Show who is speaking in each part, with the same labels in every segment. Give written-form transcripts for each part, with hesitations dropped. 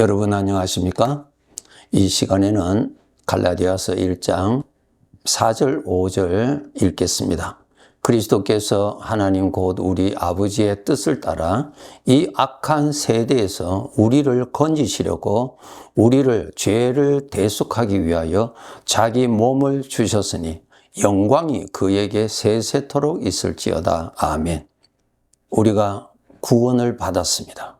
Speaker 1: 여러분 안녕하십니까? 이 시간에는 갈라디아서 1장 4절 5절 읽겠습니다. 그리스도께서 하나님 곧 우리 아버지의 뜻을 따라 이 악한 세대에서 우리를 건지시려고 우리를 죄를 대속하기 위하여 자기 몸을 주셨으니 영광이 그에게 세세토록 있을지어다. 아멘. 우리가 구원을 받았습니다.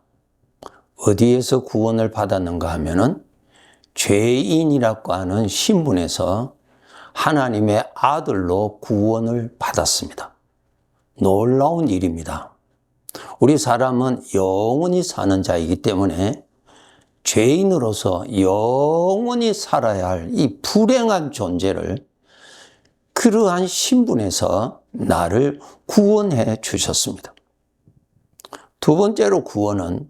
Speaker 1: 어디에서 구원을 받았는가 하면은 죄인이라고 하는 신분에서 하나님의 아들로 구원을 받았습니다. 놀라운 일입니다. 우리 사람은 영원히 사는 자이기 때문에 죄인으로서 영원히 살아야 할 이 불행한 존재를 그러한 신분에서 나를 구원해 주셨습니다. 두 번째로 구원은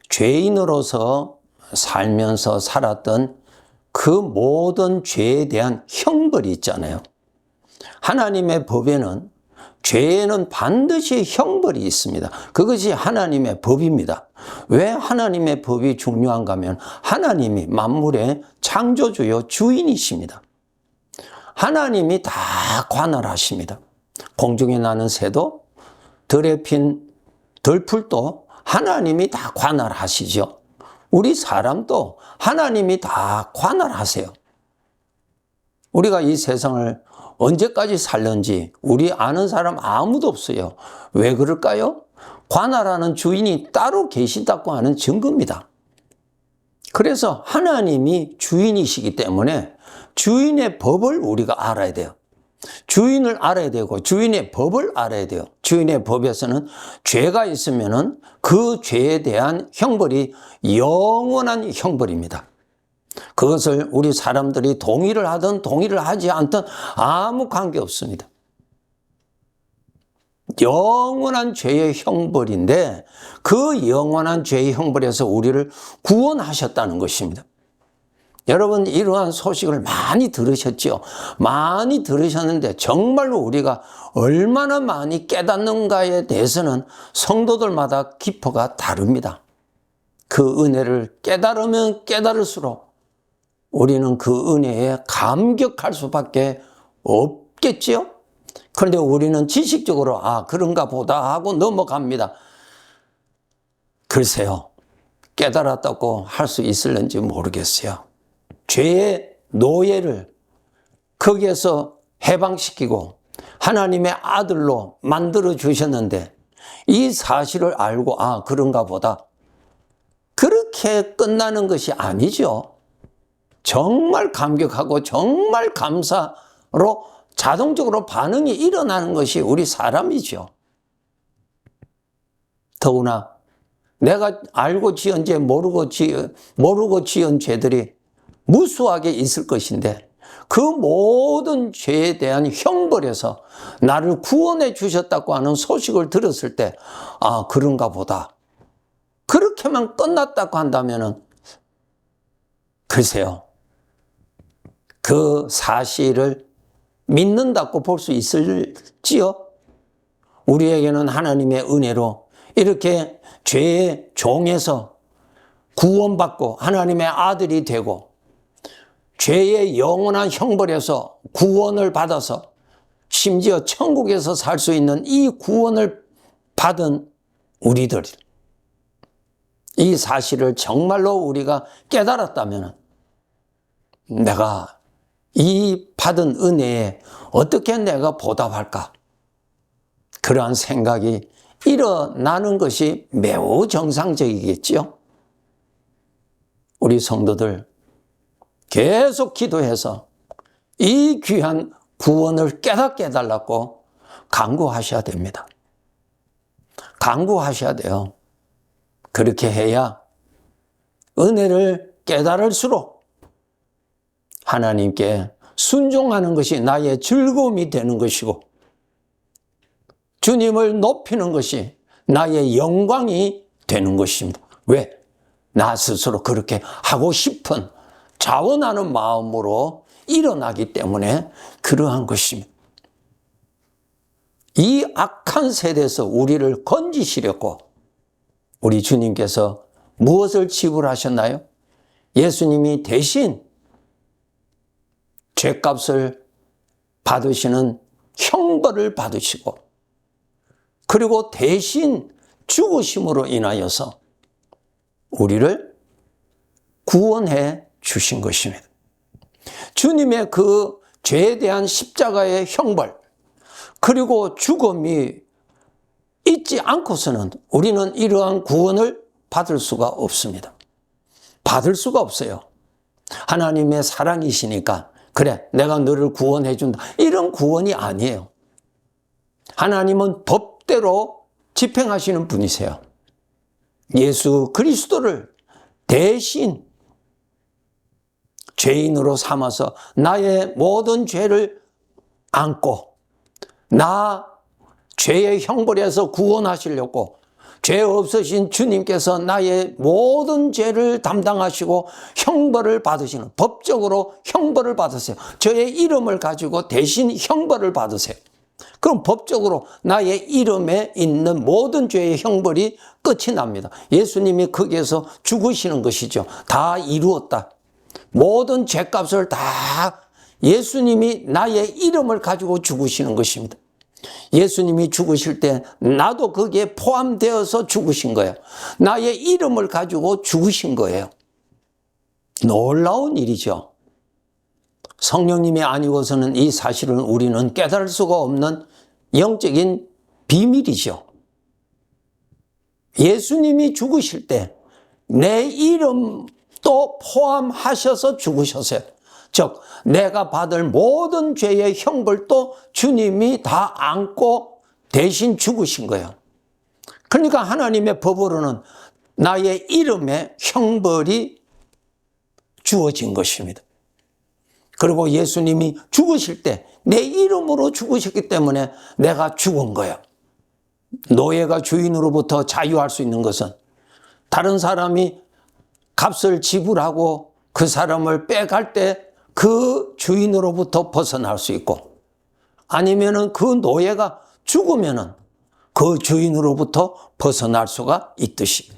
Speaker 1: 죄인으로서 살면서 살았던 그 모든 죄에 대한 형벌이 있잖아요. 하나님의 법에는 죄에는 반드시 형벌이 있습니다. 그것이 하나님의 법입니다. 왜 하나님의 법이 중요한가 하면 하나님이 만물의 창조주요 주인이십니다. 하나님이 다 관할하십니다. 공중에 나는 새도 들에 핀 들풀도 하나님이 다 관할하시죠. 우리 사람도 하나님이 다 관할하세요. 우리가 이 세상을 언제까지 살는지 우리 아는 사람 아무도 없어요. 왜 그럴까요? 관할하는 주인이 따로 계시다고 하는 증거입니다. 그래서 하나님이 주인이시기 때문에 주인의 법을 우리가 알아야 돼요. 주인을 알아야 되고 주인의 법을 알아야 돼요. 주인의 법에서는 죄가 있으면은 그 죄에 대한 형벌이 영원한 형벌입니다. 그것을 우리 사람들이 동의를 하든 동의를 하지 않든 아무 관계 없습니다. 영원한 죄의 형벌인데 그 영원한 죄의 형벌에서 우리를 구원하셨다는 것입니다. 여러분 이러한 소식을 많이 들으셨죠? 많이 들으셨는데 정말로 우리가 얼마나 많이 깨닫는가에 대해서는 성도들마다 기포가 다릅니다. 그 은혜를 깨달으면 깨달을수록 우리는 그 은혜에 감격할 수밖에 없겠지요? 그런데 우리는 지식적으로 그런가 보다 하고 넘어갑니다. 글쎄요, 깨달았다고 할 수 있을는지 모르겠어요. 죄의 노예를 거기에서 해방시키고 하나님의 아들로 만들어 주셨는데 이 사실을 알고 그런가 보다 그렇게 끝나는 것이 아니죠. 정말 감격하고 정말 감사로 자동적으로 반응이 일어나는 것이 우리 사람이죠. 더구나 내가 알고 지은 죄 모르고 지은 죄들이 무수하게 있을 것인데 그 모든 죄에 대한 형벌에서 나를 구원해 주셨다고 하는 소식을 들었을 때 그런가 보다. 그렇게만 끝났다고 한다면은 글쎄요. 그 사실을 믿는다고 볼 수 있을지요? 우리에게는 하나님의 은혜로 이렇게 죄의 종에서 구원받고 하나님의 아들이 되고 죄의 영원한 형벌에서 구원을 받아서 심지어 천국에서 살 수 있는 이 구원을 받은 우리들, 이 사실을 정말로 우리가 깨달았다면 내가 이 받은 은혜에 어떻게 내가 보답할까? 그러한 생각이 일어나는 것이 매우 정상적이겠죠. 우리 성도들 계속 기도해서 이 귀한 구원을 깨닫게 해달라고 간구하셔야 됩니다. 간구하셔야 돼요. 그렇게 해야 은혜를 깨달을수록 하나님께 순종하는 것이 나의 즐거움이 되는 것이고 주님을 높이는 것이 나의 영광이 되는 것입니다. 왜? 나 스스로 그렇게 하고 싶은 자원하는 마음으로 일어나기 때문에 그러한 것입니다. 이 악한 세대에서 우리를 건지시려고 우리 주님께서 무엇을 지불하셨나요? 예수님이 대신 죄값을 받으시는 형벌을 받으시고, 그리고 대신 죽으심으로 인하여서 우리를 구원해 주신 것입니다. 주님의 그 죄에 대한 십자가의 형벌, 그리고 죽음이 있지 않고서는 우리는 이러한 구원을 받을 수가 없습니다. 받을 수가 없어요. 하나님의 사랑이시니까 그래, 내가 너를 구원해 준다, 이런 구원이 아니에요. 하나님은 법대로 집행하시는 분이세요. 예수 그리스도를 대신 죄인으로 삼아서 나의 모든 죄를 안고 나 죄의 형벌에서 구원하시려고 죄 없으신 주님께서 나의 모든 죄를 담당하시고 형벌을 받으시는, 법적으로 형벌을 받으세요. 저의 이름을 가지고 대신 형벌을 받으세요. 그럼 법적으로 나의 이름에 있는 모든 죄의 형벌이 끝이 납니다. 예수님이 거기에서 죽으시는 것이죠. 다 이루었다. 모든 죄값을 다 예수님이 나의 이름을 가지고 죽으시는 것입니다. 예수님이 죽으실 때 나도 거기에 포함되어서 죽으신 거예요. 나의 이름을 가지고 죽으신 거예요. 놀라운 일이죠. 성령님이 아니고서는 이 사실은 우리는 깨달을 수가 없는 영적인 비밀이죠. 예수님이 죽으실 때 내 이름도 포함하셔서 죽으셨어요. 즉 내가 받을 모든 죄의 형벌도 주님이 다 안고 대신 죽으신 거예요. 그러니까 하나님의 법으로는 나의 이름에 형벌이 주어진 것입니다. 그리고 예수님이 죽으실 때 내 이름으로 죽으셨기 때문에 내가 죽은 거예요. 노예가 주인으로부터 자유할 수 있는 것은 다른 사람이 값을 지불하고 그 사람을 빼갈 때 그 주인으로부터 벗어날 수 있고, 아니면은 그 노예가 죽으면은 그 주인으로부터 벗어날 수가 있듯이,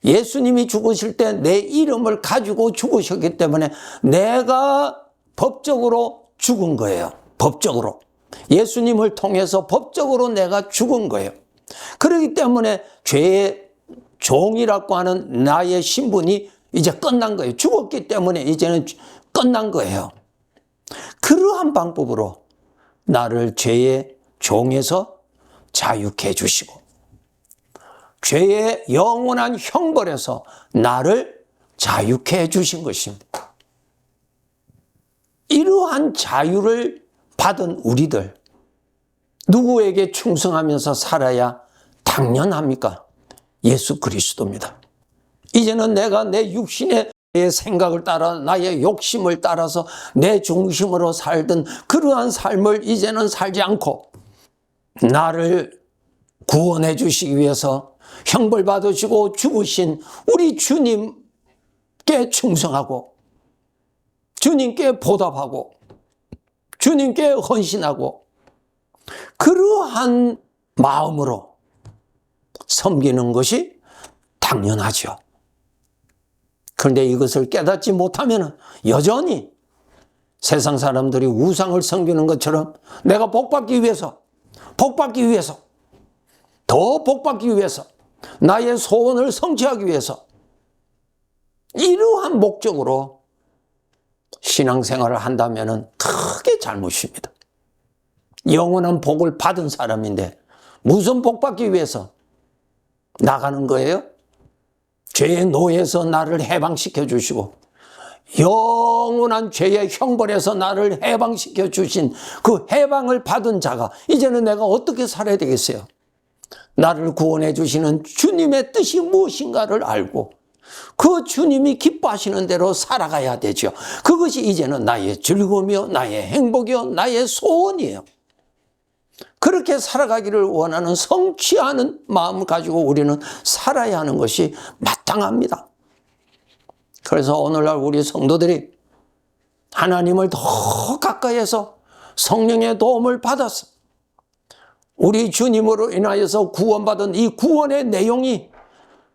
Speaker 1: 예수님이 죽으실 때 내 이름을 가지고 죽으셨기 때문에 내가 법적으로 죽은 거예요. 법적으로. 예수님을 통해서 법적으로 내가 죽은 거예요. 그렇기 때문에 죄의 종이라고 하는 나의 신분이 이제 끝난 거예요. 죽었기 때문에 이제는 끝난 거예요. 그러한 방법으로 나를 죄의 종에서 자유케 해주시고 죄의 영원한 형벌에서 나를 자유케 해주신 것입니다. 이러한 자유를 받은 우리들, 누구에게 충성하면서 살아야 당연합니까? 예수 그리스도입니다. 이제는 내가 내 육신의 생각을 따라 나의 욕심을 따라서 내 중심으로 살던 그러한 삶을 이제는 살지 않고 나를 구원해 주시기 위해서 형벌 받으시고 죽으신 우리 주님께 충성하고 주님께 보답하고 주님께 헌신하고 그러한 마음으로 섬기는 것이 당연하죠. 그런데 이것을 깨닫지 못하면 여전히 세상 사람들이 우상을 섬기는 것처럼 내가 복받기 위해서, 더 복받기 위해서, 나의 소원을 성취하기 위해서 이러한 목적으로 신앙생활을 한다면 크게 잘못입니다. 영원한 복을 받은 사람인데 무슨 복받기 위해서 나가는 거예요? 죄의 노예에서 나를 해방시켜 주시고 영원한 죄의 형벌에서 나를 해방시켜 주신 그 해방을 받은 자가 이제는 내가 어떻게 살아야 되겠어요? 나를 구원해 주시는 주님의 뜻이 무엇인가를 알고 그 주님이 기뻐하시는 대로 살아가야 되죠. 그것이 이제는 나의 즐거움이요, 나의 행복이요, 나의 소원이에요. 그렇게 살아가기를 원하는 성취하는 마음을 가지고 우리는 살아야 하는 것이 마땅합니다. 그래서 오늘날 우리 성도들이 하나님을 더 가까이에서 성령의 도움을 받아서 우리 주님으로 인하여서 구원받은 이 구원의 내용이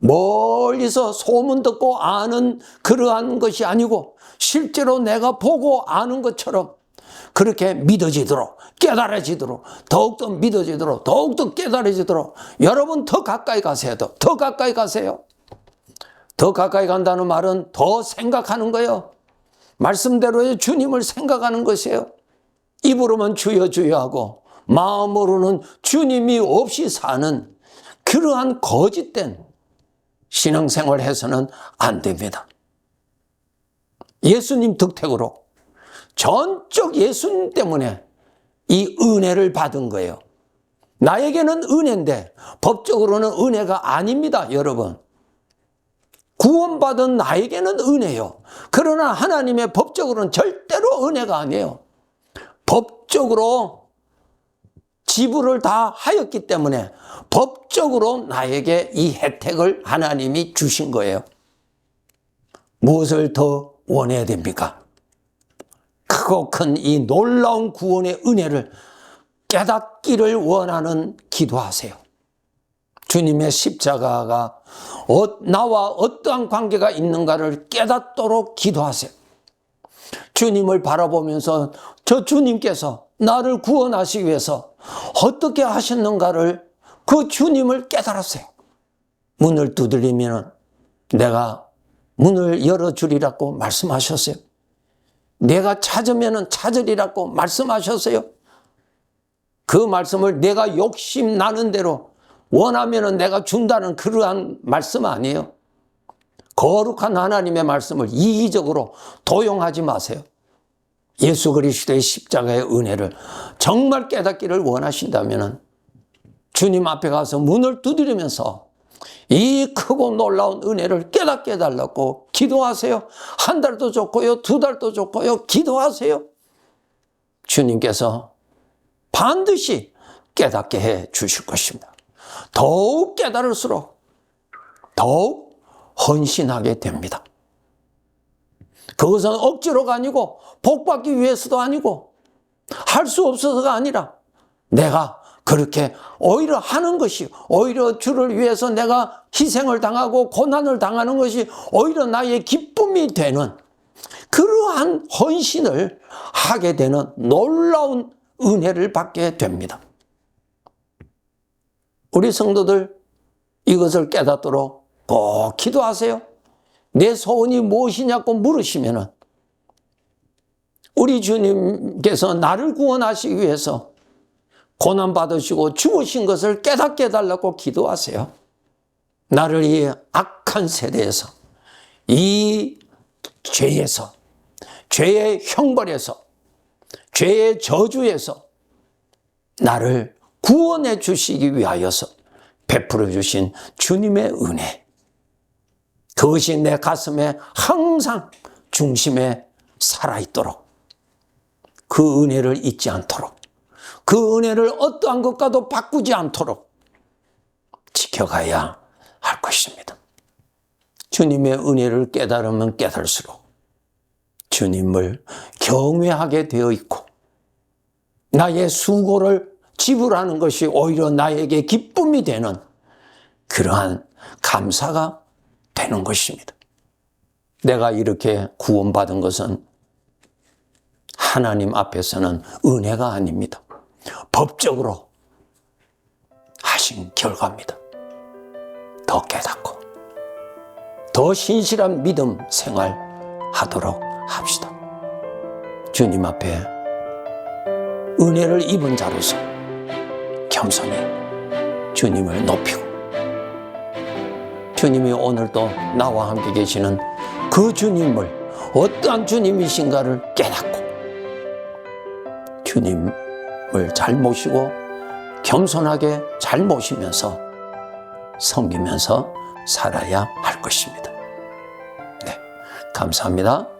Speaker 1: 멀리서 소문 듣고 아는 그러한 것이 아니고 실제로 내가 보고 아는 것처럼 그렇게 믿어지도록, 깨달아지도록, 더욱더 믿어지도록, 더욱더 깨달아지도록 여러분 더 가까이 가세요. 더 가까이 가세요. 더 가까이 간다는 말은 더 생각하는 거예요. 말씀대로의 주님을 생각하는 것이에요. 입으로만 주여 주여 하고 마음으로는 주님이 없이 사는 그러한 거짓된 신앙생활을 해서는 안 됩니다. 예수님 덕택으로 전적 예수님 때문에 이 은혜를 받은 거예요. 나에게는 은혜인데 법적으로는 은혜가 아닙니다, 여러분. 구원받은 나에게는 은혜요. 그러나 하나님의 법적으로는 절대로 은혜가 아니에요. 법적으로 지불을 다 하였기 때문에 법적으로 나에게 이 혜택을 하나님이 주신 거예요. 무엇을 더 원해야 됩니까? 크고 큰 이 놀라운 구원의 은혜를 깨닫기를 원하는 기도하세요. 주님의 십자가가 나와 어떠한 관계가 있는가를 깨닫도록 기도하세요. 주님을 바라보면서 저 주님께서 나를 구원하시기 위해서 어떻게 하셨는가를 그 주님을 깨달았어요. 문을 두드리면 내가 문을 열어주리라고 말씀하셨어요. 내가 찾으면 찾으리라고 말씀하셨어요. 그 말씀을 내가 욕심 나는 대로 원하면 내가 준다는 그러한 말씀 아니에요. 거룩한 하나님의 말씀을 이기적으로 도용하지 마세요. 예수 그리스도의 십자가의 은혜를 정말 깨닫기를 원하신다면 주님 앞에 가서 문을 두드리면서 이 크고 놀라운 은혜를 깨닫게 해달라고 기도하세요. 한 달도 좋고요, 두 달도 좋고요, 기도하세요. 주님께서 반드시 깨닫게 해 주실 것입니다. 더욱 깨달을수록 더욱 헌신하게 됩니다. 그것은 억지로가 아니고 복받기 위해서도 아니고 할 수 없어서가 아니라 내가 그렇게 오히려 하는 것이 오히려 주를 위해서 내가 희생을 당하고 고난을 당하는 것이 오히려 나의 기쁨이 되는 그러한 헌신을 하게 되는 놀라운 은혜를 받게 됩니다. 우리 성도들 이것을 깨닫도록 꼭 기도하세요. 내 소원이 무엇이냐고 물으시면은 우리 주님께서 나를 구원하시기 위해서 고난받으시고 죽으신 것을 깨닫게 해달라고 기도하세요. 나를 이 악한 세대에서 이 죄에서 죄의 형벌에서 죄의 저주에서 나를 구원해 주시기 위하여서 베풀어 주신 주님의 은혜, 그것이 내 가슴에 항상 중심에 살아있도록 그 은혜를 잊지 않도록 그 은혜를 어떠한 것과도 바꾸지 않도록 지켜가야 할 것입니다. 주님의 은혜를 깨달으면 깨달을수록 주님을 경외하게 되어 있고 나의 수고를 지불하는 것이 오히려 나에게 기쁨이 되는 그러한 감사가 되는 것입니다. 내가 이렇게 구원받은 것은 하나님 앞에서는 은혜가 아닙니다. 법적으로 하신 결과입니다. 더 깨닫고 더 신실한 믿음 생활하도록 합시다. 주님 앞에 은혜를 입은 자로서 겸손히 주님을 높이고 주님이 오늘도 나와 함께 계시는 그 주님을 어떠한 주님이신가를 깨닫고 주님을 잘 모시고 겸손하게 잘 모시면서 섬기면서 살아야 할 것입니다. 네, 감사합니다.